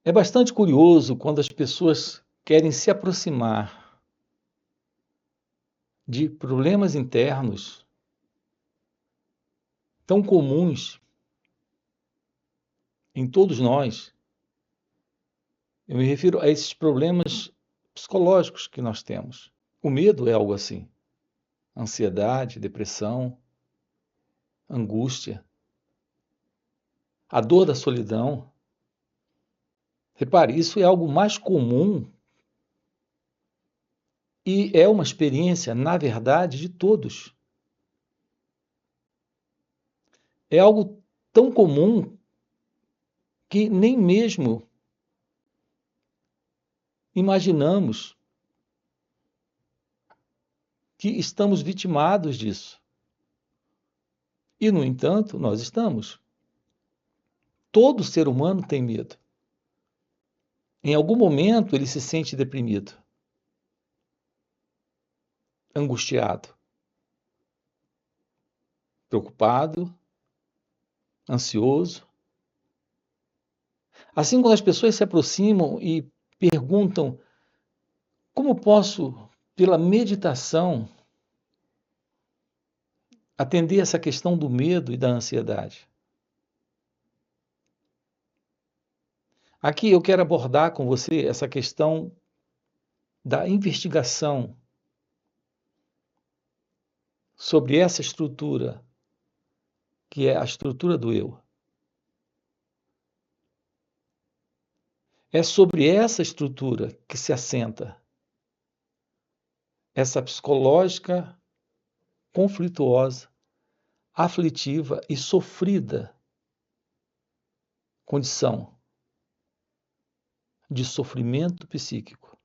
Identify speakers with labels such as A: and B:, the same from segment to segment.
A: É bastante curioso quando as pessoas querem se aproximar de problemas internos tão comuns em todos nós. Eu me refiro a esses problemas psicológicos que nós temos. O medo é algo assim. Ansiedade, depressão, angústia, a dor da solidão. Repare, isso é algo mais comum e é uma experiência, na verdade, de todos. É algo tão comum que nem mesmo imaginamos que estamos vitimados disso. E, no entanto, nós estamos. Todo ser humano tem medo. Em algum momento ele se sente deprimido, angustiado, preocupado, ansioso. Assim, quando as pessoas se aproximam e perguntam como posso, pela meditação, atender essa questão do medo e da ansiedade. Aqui eu quero abordar com você essa questão da investigação sobre essa estrutura, que é a estrutura do eu. É sobre essa estrutura que se assenta essa psicológica, conflituosa, aflitiva e sofrida condição de sofrimento psíquico.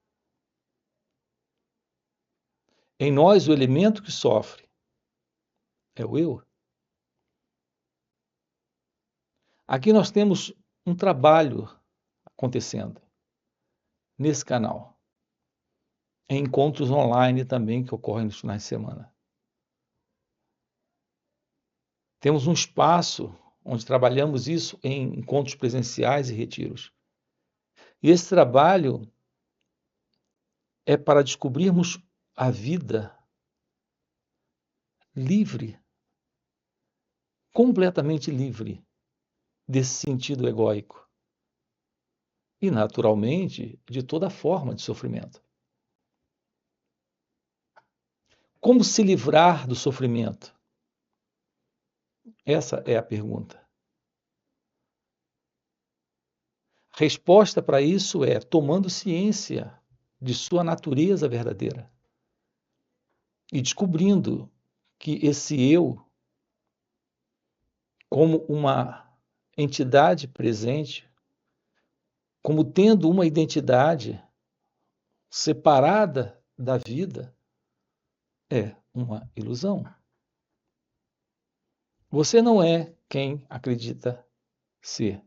A: Em nós, o elemento que sofre é o eu. Aqui nós temos um trabalho acontecendo nesse canal, em encontros online também que ocorrem nos finais de semana. Temos um espaço onde trabalhamos isso em encontros presenciais e retiros. E esse trabalho é para descobrirmos a vida livre, completamente livre desse sentido egóico e, naturalmente, de toda forma de sofrimento. Como se livrar do sofrimento? Essa é a pergunta. A resposta para isso é tomando ciência de sua natureza verdadeira e descobrindo que esse eu, como uma entidade presente, como tendo uma identidade separada da vida, é uma ilusão. Você não é quem acredita ser,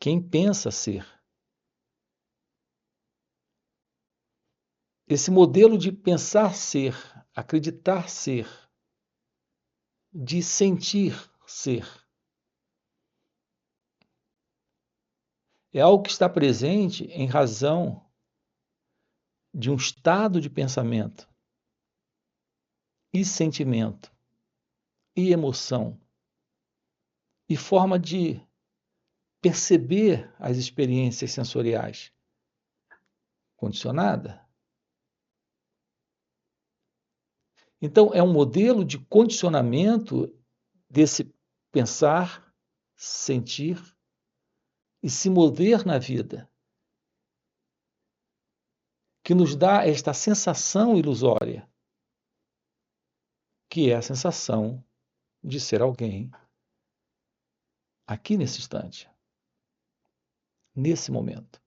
A: quem pensa ser. Esse modelo de pensar ser, acreditar ser, de sentir ser, é algo que está presente em razão de um estado de pensamento e sentimento e emoção e forma de perceber as experiências sensoriais condicionada. Então, é um modelo de condicionamento desse pensar, sentir e se mover na vida, que nos dá esta sensação ilusória, que é a sensação de ser alguém aqui nesse instante, nesse momento.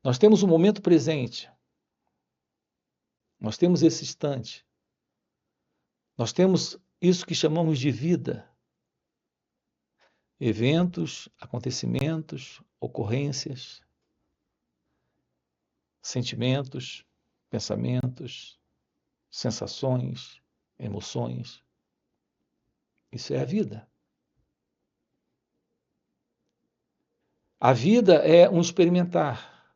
A: Nós temos o momento presente, nós temos esse instante, nós temos isso que chamamos de vida. Eventos, acontecimentos, ocorrências, sentimentos, pensamentos, sensações, emoções. Isso é a vida. A vida é um experimentar.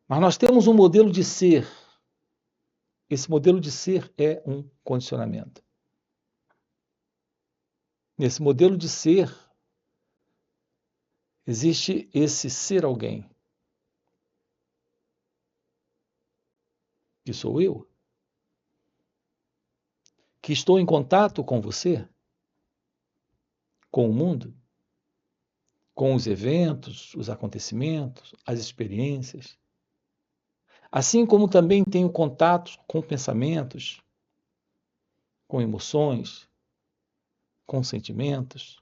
A: Mas nós temos um modelo de ser. Esse modelo de ser é um condicionamento. Nesse modelo de ser, existe esse ser alguém, que sou eu, que estou em contato com você, com o mundo, com os eventos, os acontecimentos, as experiências. Assim como também tenho contato com pensamentos, com emoções, com sentimentos.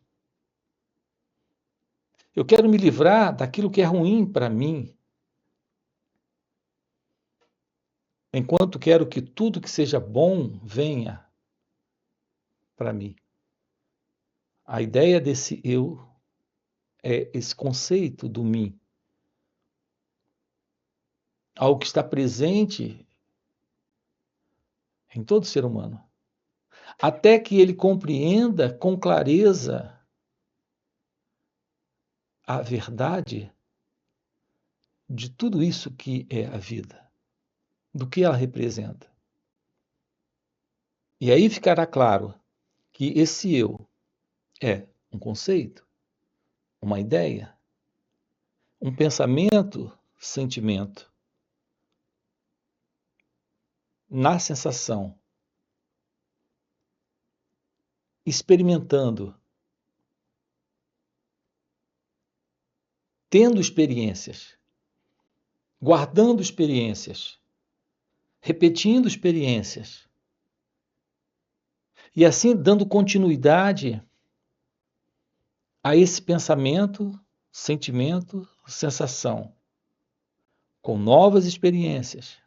A: Eu quero me livrar daquilo que é ruim para mim, enquanto quero que tudo que seja bom venha para mim. A ideia desse eu é esse conceito do mim, algo que está presente em todo ser humano, até que ele compreenda com clareza a verdade de tudo isso que é a vida, do que ela representa. E aí ficará claro que esse eu é um conceito, uma ideia, um pensamento, sentimento, na sensação, experimentando, tendo experiências, guardando experiências, repetindo experiências, e assim dando continuidade a esse pensamento, sentimento, sensação, com novas experiências.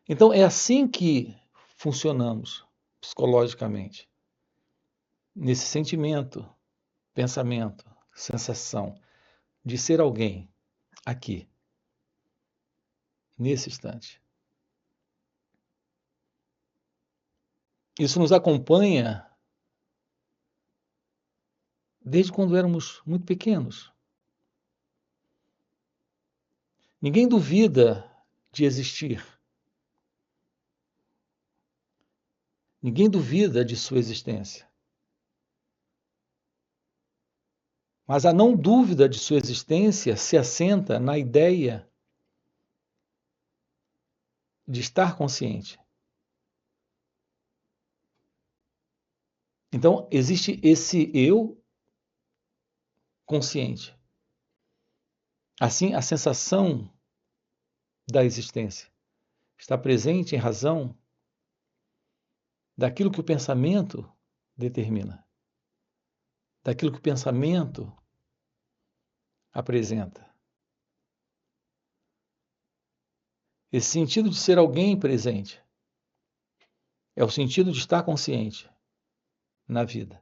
A: Então, é assim que funcionamos psicologicamente, nesse sentimento, pensamento, sensação de ser alguém aqui, nesse instante. Isso nos acompanha desde quando éramos muito pequenos. Ninguém duvida de existir. Ninguém duvida de sua existência. Mas a não dúvida de sua existência se assenta na ideia de estar consciente. Então, existe esse eu consciente. Assim, a sensação da existência está presente em razão daquilo que o pensamento determina, daquilo que o pensamento apresenta. Esse sentido de ser alguém presente é o sentido de estar consciente na vida,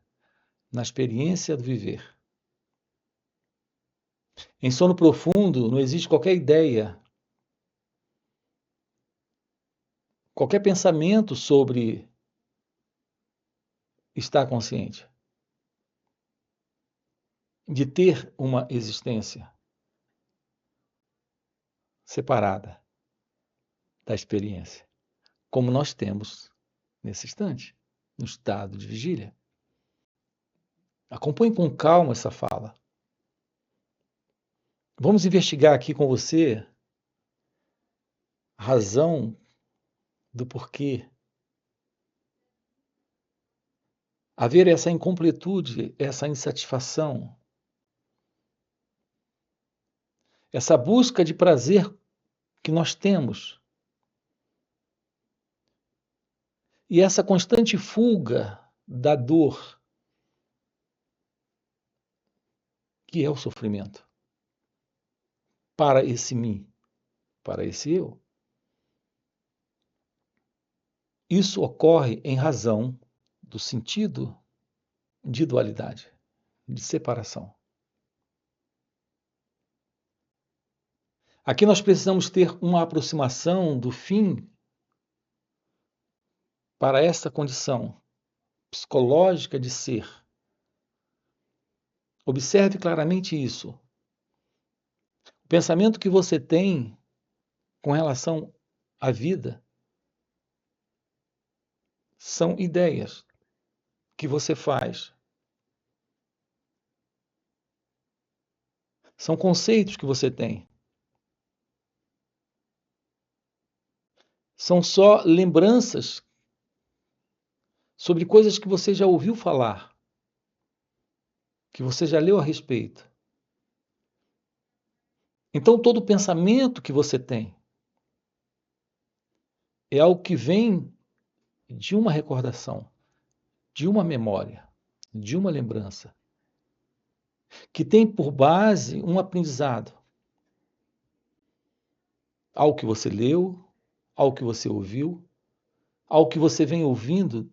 A: na experiência do viver. Em sono profundo não existe qualquer ideia, qualquer pensamento sobre estar consciente, de ter uma existência separada da experiência, como nós temos nesse instante, no estado de vigília. Acompanhe com calma essa fala. Vamos investigar aqui com você a razão do porquê haver essa incompletude, essa insatisfação, essa busca de prazer que nós temos e essa constante fuga da dor, que é o sofrimento, para esse mim, para esse eu. Isso ocorre em razão do sentido de dualidade, de separação. Aqui nós precisamos ter uma aproximação do fim para essa condição psicológica de ser. Observe claramente isso. O pensamento que você tem com relação à vida são ideias que você faz, são conceitos que você tem, são só lembranças sobre coisas que você já ouviu falar, que você já leu a respeito. Então, todo pensamento que você tem é algo que vem de uma recordação, de uma memória, de uma lembrança, que tem por base um aprendizado. Algo que você leu, algo que você ouviu, algo que você vem ouvindo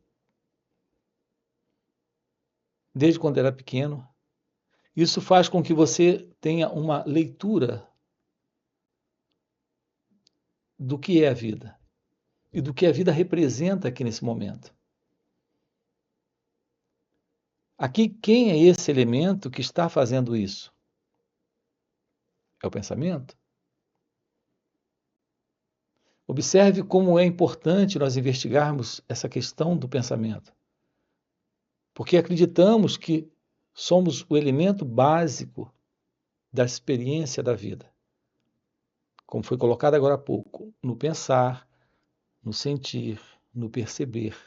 A: desde quando era pequeno. Isso faz com que você tenha uma leitura do que é a vida e do que a vida representa aqui nesse momento. Aqui, quem é esse elemento que está fazendo isso? É o pensamento? Observe como é importante nós investigarmos essa questão do pensamento, porque acreditamos que somos o elemento básico da experiência da vida, como foi colocado agora há pouco, no pensar, no sentir, no perceber.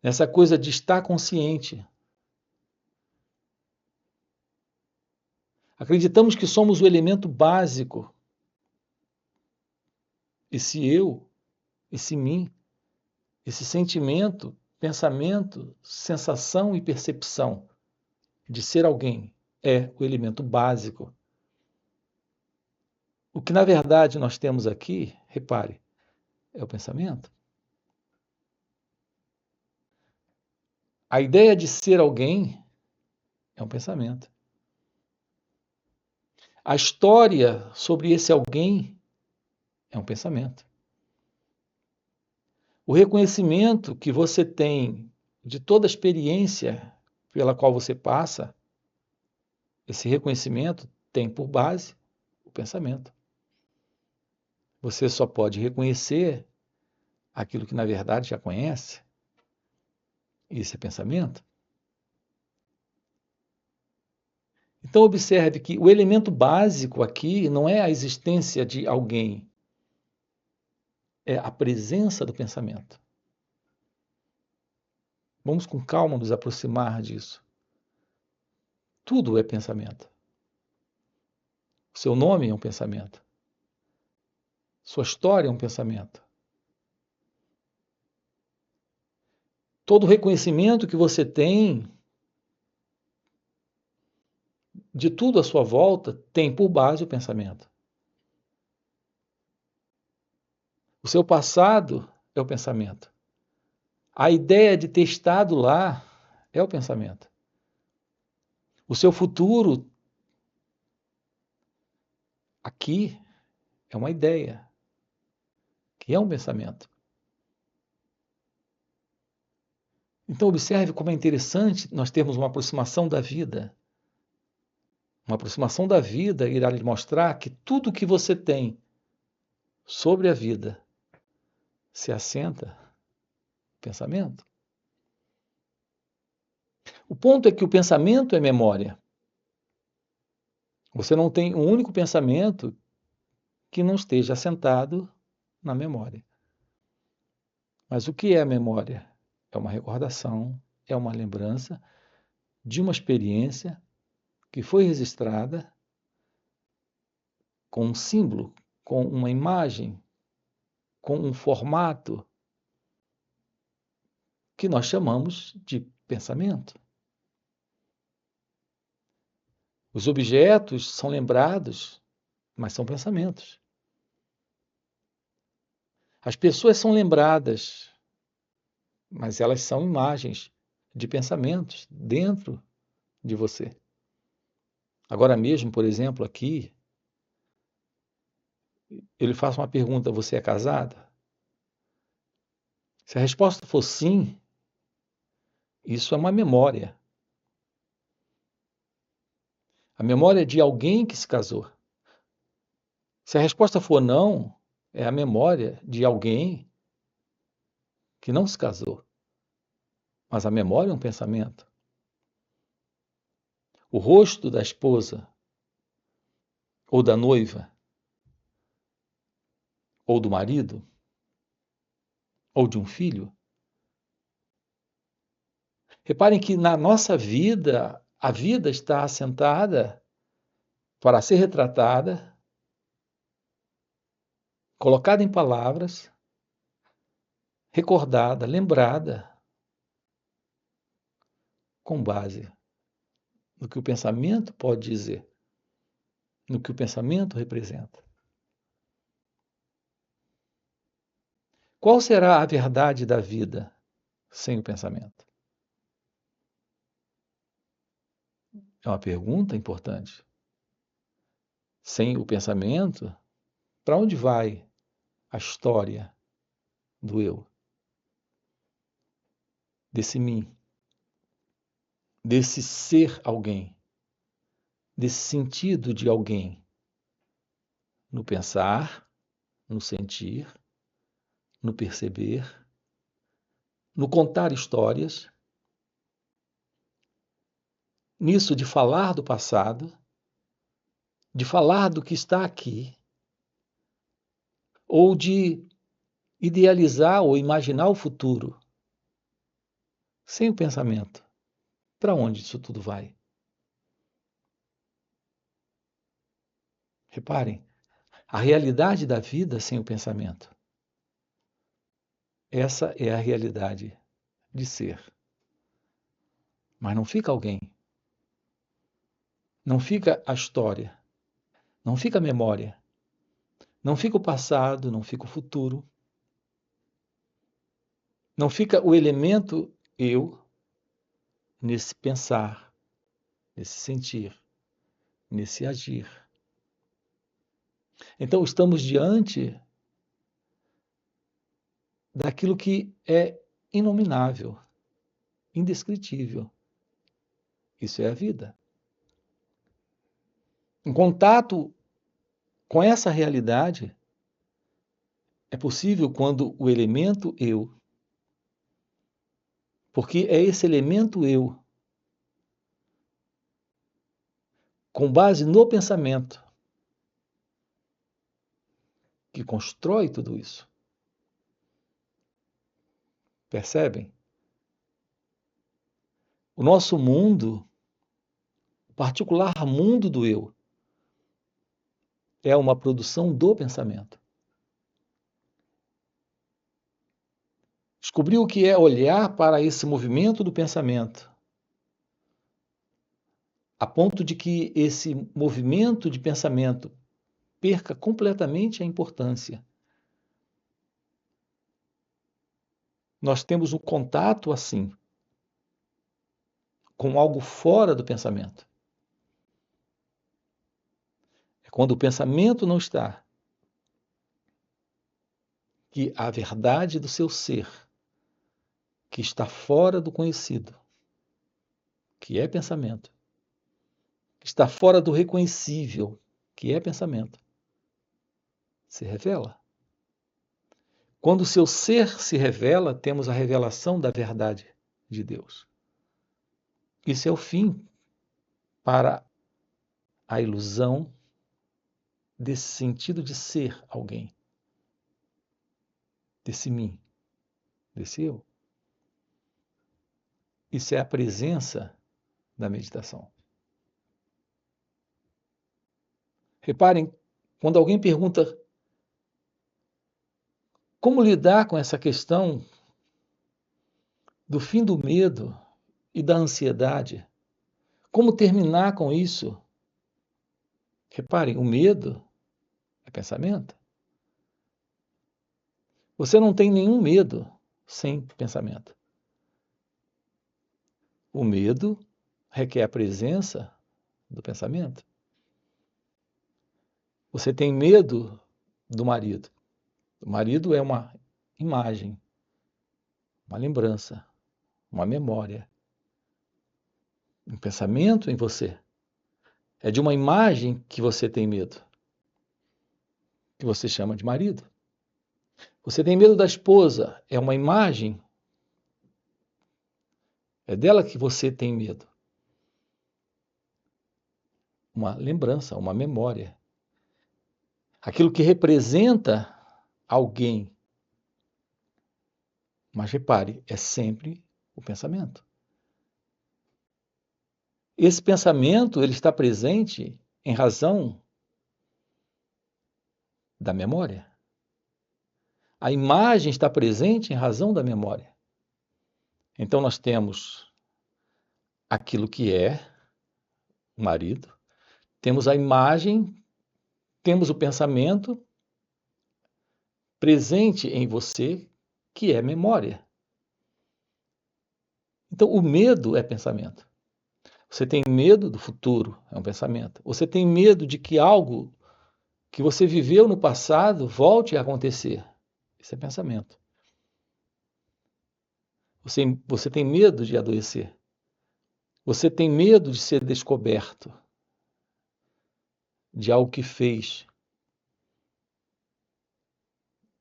A: Nessa coisa de estar consciente. Acreditamos que somos o elemento básico. Esse eu, esse mim, esse sentimento, pensamento, sensação e percepção de ser alguém é o elemento básico. O que na verdade nós temos aqui, repare, é o pensamento. A ideia de ser alguém é um pensamento. A história sobre esse alguém é um pensamento. O reconhecimento que você tem de toda a experiência pela qual você passa, esse reconhecimento tem por base o pensamento. Você só pode reconhecer aquilo que na verdade já conhece. Isso é pensamento. Então observe que o elemento básico aqui não é a existência de alguém, é a presença do pensamento. Vamos com calma nos aproximar disso. Tudo é pensamento. O seu nome é um pensamento. Sua história é um pensamento. Todo o reconhecimento que você tem de tudo à sua volta tem por base o pensamento. O seu passado é o pensamento. A ideia de ter estado lá é o pensamento. O seu futuro aqui é uma ideia, que é um pensamento. Então observe como é interessante nós termos uma aproximação da vida. Uma aproximação da vida irá lhe mostrar que tudo o que você tem sobre a vida se assenta no pensamento. O ponto é que o pensamento é memória. Você não tem um único pensamento que não esteja assentado na memória. Mas o que é a memória? É uma recordação, é uma lembrança de uma experiência que foi registrada com um símbolo, com uma imagem, com um formato que nós chamamos de pensamento. Os objetos são lembrados, mas são pensamentos. As pessoas são lembradas, mas elas são imagens de pensamentos dentro de você. Agora mesmo, por exemplo, aqui, eu lhe faço uma pergunta: você é casada? Se a resposta for sim, isso é uma memória. A memória de alguém que se casou. Se a resposta for não, é a memória de alguém que não se casou. Mas a memória é um pensamento. O rosto da esposa, ou da noiva, ou do marido, ou de um filho. Reparem que na nossa vida, a vida está assentada para ser retratada, colocada em palavras, recordada, lembrada, com base no que o pensamento pode dizer, no que o pensamento representa. Qual será a verdade da vida sem o pensamento? É uma pergunta importante. Sem o pensamento, para onde vai a história do eu, desse mim, desse ser alguém, desse sentido de alguém, no pensar, no sentir, no perceber, no contar histórias, nisso de falar do passado, de falar do que está aqui, ou de idealizar ou imaginar o futuro, sem o pensamento. Para onde isso tudo vai? Reparem, a realidade da vida sem o pensamento. Essa é a realidade de ser. Mas não fica alguém. Não fica a história. Não fica a memória. Não fica o passado, não fica o futuro. Não fica o elemento eu nesse pensar, nesse sentir, nesse agir. Então estamos diante daquilo que é inominável, indescritível. Isso é a vida. Em contato com essa realidade, é possível quando o elemento eu, porque é esse elemento eu, com base no pensamento, que constrói tudo isso. Percebem? O nosso mundo, o particular mundo do eu, é uma produção do pensamento. Descobrir o que é olhar para esse movimento do pensamento, a ponto de que esse movimento de pensamento perca completamente a importância. Nós temos um contato assim com algo fora do pensamento. É quando o pensamento não está, que a verdade do seu ser, que está fora do conhecido, que é pensamento, que está fora do reconhecível, que é pensamento, se revela. Quando o seu ser se revela, temos a revelação da verdade de Deus. Isso é o fim para a ilusão desse sentido de ser alguém, desse mim, desse eu. Isso é a presença da meditação. Reparem, quando alguém pergunta como lidar com essa questão do fim do medo e da ansiedade, como terminar com isso? Reparem, o medo é pensamento. Você não tem nenhum medo sem pensamento. O medo requer a presença do pensamento. Você tem medo do marido. O marido é uma imagem. uma lembrança, uma memória, um pensamento em você. É de uma imagem que você tem medo, que você chama de marido. Você tem medo da esposa, é uma imagem, é dela que você tem medo. Uma lembrança, uma memória. Aquilo que representa alguém. Mas repare, é sempre o pensamento. Esse pensamento ele está presente em razão da memória. A imagem está presente em razão da memória. Então nós temos aquilo que é o marido, temos a imagem, temos o pensamento presente em você, que é memória. Então o medo é pensamento. Você tem medo do futuro, é um pensamento. Você tem medo de que algo que você viveu no passado volte a acontecer. Isso é pensamento. Você tem medo de adoecer. Você tem medo de ser descoberto de algo que fez.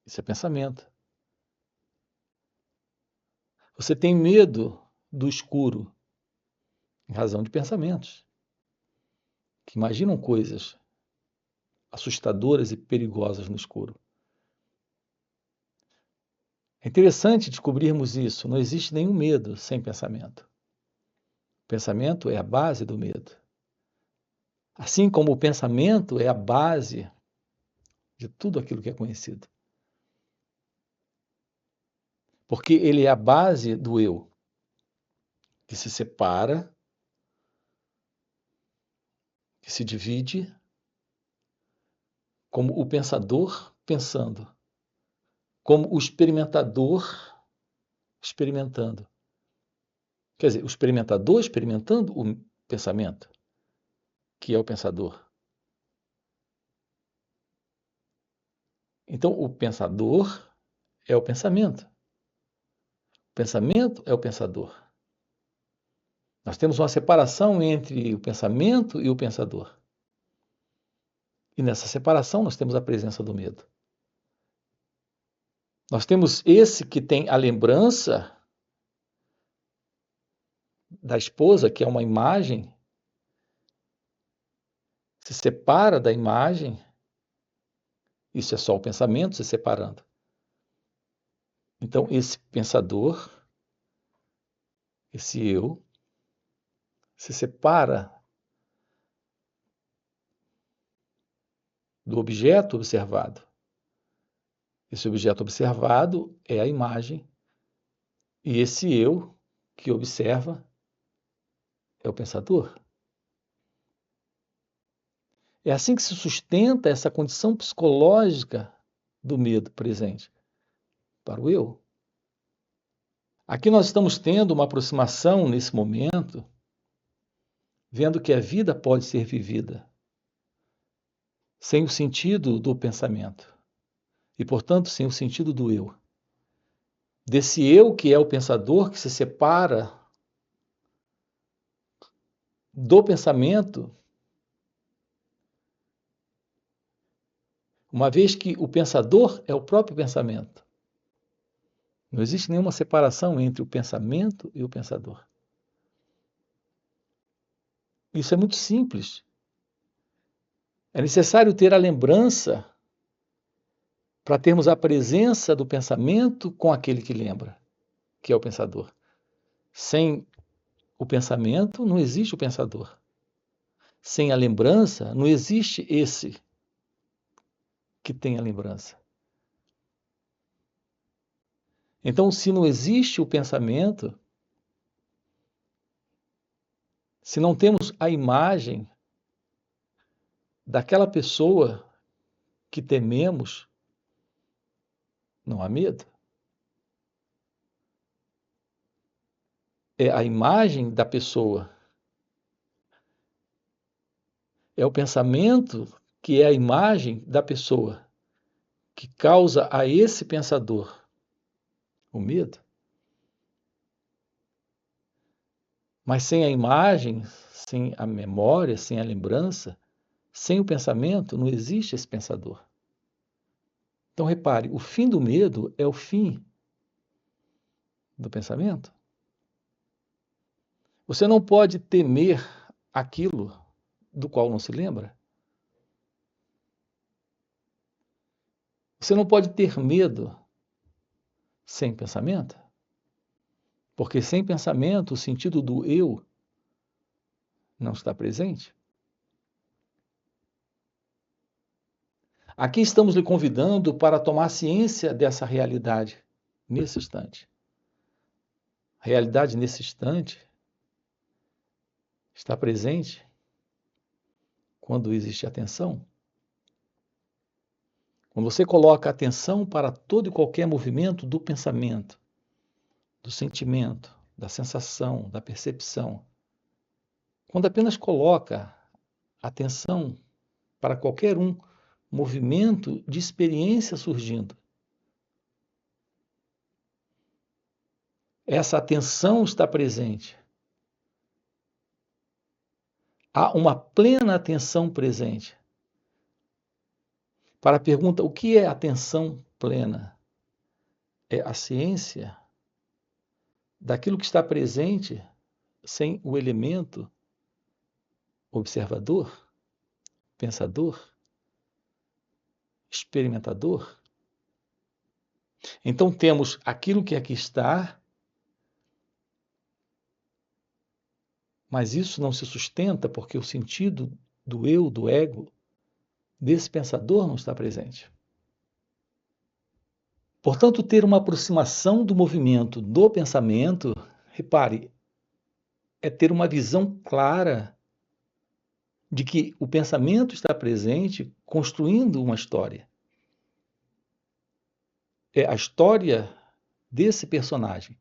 A: Isso é pensamento. Você tem medo do escuro em razão de pensamentos que imaginam coisas assustadoras e perigosas no escuro. É interessante descobrirmos isso. Não existe nenhum medo sem pensamento. O pensamento é a base do medo. Assim como o pensamento é a base de tudo aquilo que é conhecido. Porque ele é a base do eu, que se separa, que se divide, como o pensador pensando, como o experimentador experimentando. Quer dizer, o experimentador experimentando o pensamento, que é o pensador. Então, o pensador é o pensamento. O pensamento é o pensador. Nós temos uma separação entre o pensamento e o pensador. E nessa separação nós temos a presença do medo. Nós temos esse que tem a lembrança da esposa, que é uma imagem, se separa da imagem, isso é só o pensamento se separando. Então, esse pensador, esse eu, se separa do objeto observado. Esse objeto observado é a imagem, e esse eu que observa é o pensador. É assim que se sustenta essa condição psicológica do medo presente para o eu. Aqui nós estamos tendo uma aproximação nesse momento, vendo que a vida pode ser vivida sem o sentido do pensamento e, portanto, sem o sentido do eu. Desse eu que é o pensador que se separa do pensamento, uma vez que o pensador é o próprio pensamento. Não existe nenhuma separação entre o pensamento e o pensador. Isso é muito simples. É necessário ter a lembrança para termos a presença do pensamento com aquele que lembra, que é o pensador. Sem o pensamento, não existe o pensador. Sem a lembrança, não existe esse que tem a lembrança. Então, se não existe o pensamento, se não temos a imagem daquela pessoa que tememos, não há medo. É a imagem da pessoa. É o pensamento que é a imagem da pessoa que causa a esse pensador o medo. Mas sem a imagem, sem a memória, sem a lembrança, sem o pensamento, não existe esse pensador. Então, repare, o fim do medo é o fim do pensamento. Você não pode temer aquilo do qual não se lembra. Você não pode ter medo sem pensamento, porque sem pensamento o sentido do eu não está presente. Aqui estamos lhe convidando para tomar ciência dessa realidade nesse instante. A realidade nesse instante está presente quando existe atenção. Quando você coloca atenção para todo e qualquer movimento do pensamento, do sentimento, da sensação, da percepção, quando apenas coloca atenção para qualquer movimento de experiência surgindo, essa atenção está presente. Há uma plena atenção presente. Para a pergunta, o que é atenção plena? É a ciência daquilo que está presente sem o elemento observador, pensador, experimentador. Então temos aquilo que aqui está, mas isso não se sustenta porque o sentido do eu, do ego, desse pensador não está presente. Portanto, ter uma aproximação do movimento do pensamento, repare, é ter uma visão clara de que o pensamento está presente construindo uma história. É a história desse personagem,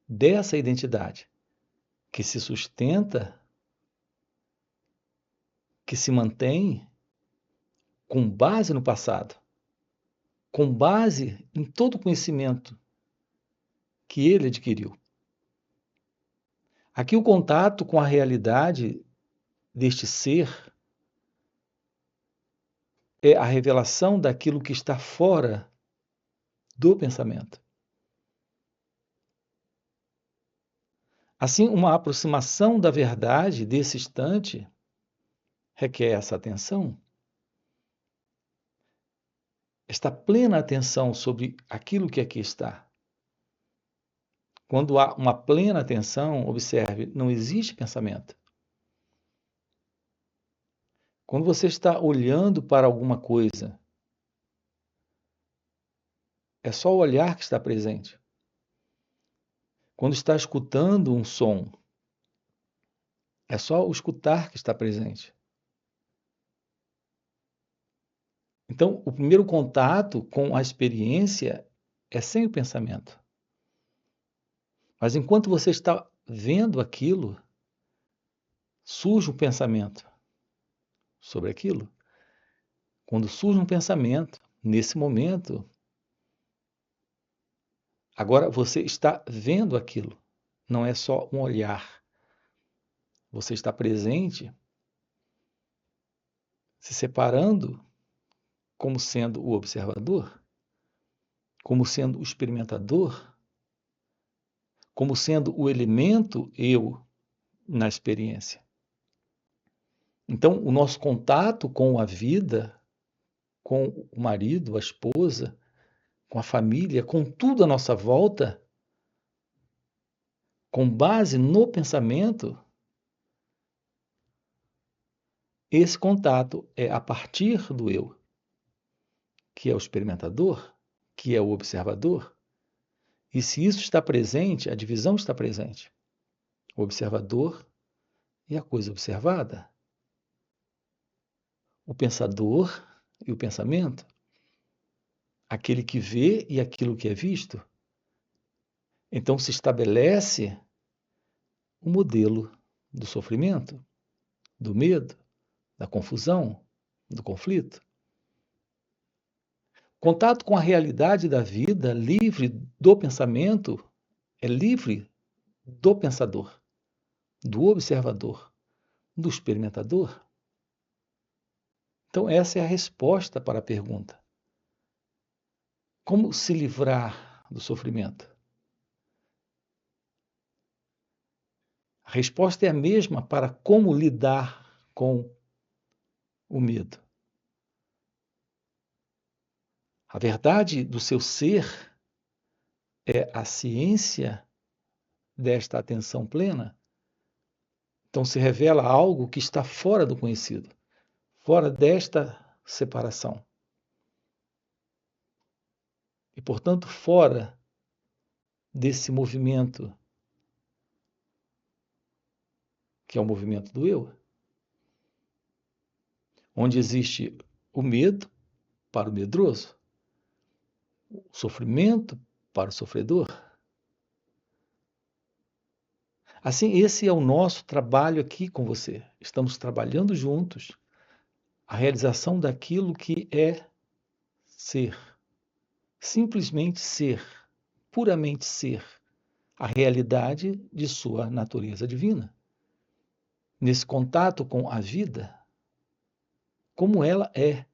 A: dessa identidade, que se sustenta, que se mantém com base no passado, com base em todo o conhecimento que ele adquiriu. Aqui o contato com a realidade deste ser é a revelação daquilo que está fora do pensamento. Assim, uma aproximação da verdade desse instante requer essa atenção, esta plena atenção sobre aquilo que aqui está. Quando há uma plena atenção, observe, não existe pensamento. Quando você está olhando para alguma coisa, é só o olhar que está presente. Quando está escutando um som, é só o escutar que está presente. Então, o primeiro contato com a experiência é sem o pensamento. Mas enquanto você está vendo aquilo, surge um pensamento sobre aquilo. Quando surge um pensamento, nesse momento, agora você está vendo aquilo, não é só um olhar. Você está presente, se separando como sendo o observador, como sendo o experimentador, como sendo o elemento eu na experiência. Então, o nosso contato com a vida, com o marido, a esposa, com a família, com tudo à nossa volta, com base no pensamento, esse contato é a partir do eu, que é o experimentador, que é o observador. E se isso está presente, a divisão está presente. O observador e a coisa observada. O pensador e o pensamento. Aquele que vê e aquilo que é visto. Então se estabelece o modelo do sofrimento, do medo, da confusão, do conflito. Contato com a realidade da vida, livre do pensamento, é livre do pensador. do observador, do experimentador? Então, essa é a resposta para a pergunta. Como se livrar do sofrimento? A resposta é a mesma para como lidar com o medo. A verdade do seu ser é a ciência desta atenção plena. Então se revela algo que está fora do conhecido, fora desta separação. E, portanto, fora desse movimento, que é o movimento do eu, onde existe o medo para o medroso, o sofrimento para o sofredor. Assim, esse é o nosso trabalho aqui com você. Estamos trabalhando juntos a realização daquilo que é ser. Simplesmente ser, puramente ser, a realidade de sua natureza divina. Nesse contato com a vida, como ela é,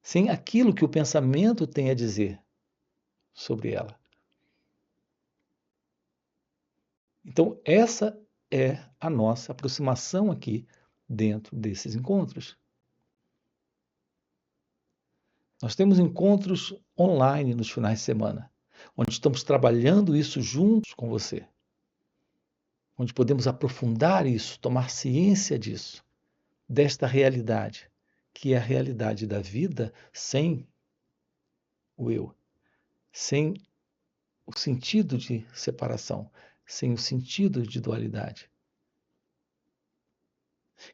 A: sem aquilo que o pensamento tem a dizer sobre ela. Então, essa é a nossa aproximação aqui dentro desses encontros. Nós temos encontros online nos finais de semana, onde estamos trabalhando isso juntos com você, onde podemos aprofundar isso, tomar ciência disso, desta realidade, que é a realidade da vida sem o eu, sem o sentido de separação, sem o sentido de dualidade.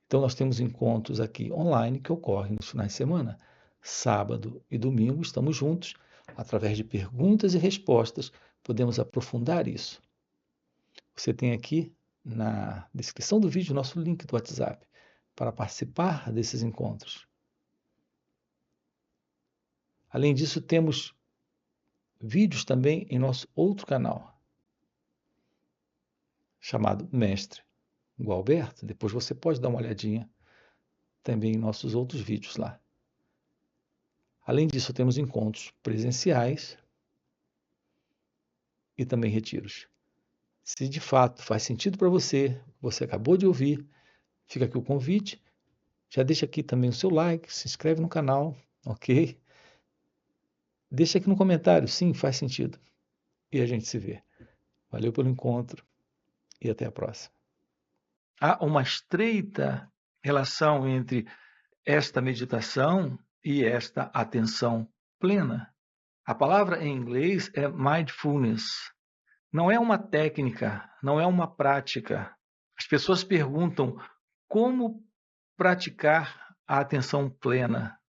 A: Então, nós temos encontros aqui online que ocorrem nos finais de semana. Sábado e domingo estamos juntos, através de perguntas e respostas, podemos aprofundar isso. Você tem aqui na descrição do vídeo nosso link do WhatsApp para participar desses encontros. Além disso, temos vídeos também em nosso outro canal, chamado Mestre Gualberto. Depois você pode dar uma olhadinha também em nossos outros vídeos lá. Além disso, temos encontros presenciais e também retiros. Se de fato faz sentido para você, você acabou de ouvir, fica aqui o convite. Já deixa aqui também o seu like, se inscreve no canal, ok? Deixa aqui no comentário, sim, faz sentido. E a gente se vê. Valeu pelo encontro e até a próxima. Há uma estreita relação entre esta meditação e esta atenção plena. A palavra em inglês é mindfulness. Não é uma técnica, não é uma prática. As pessoas perguntam como praticar a atenção plena.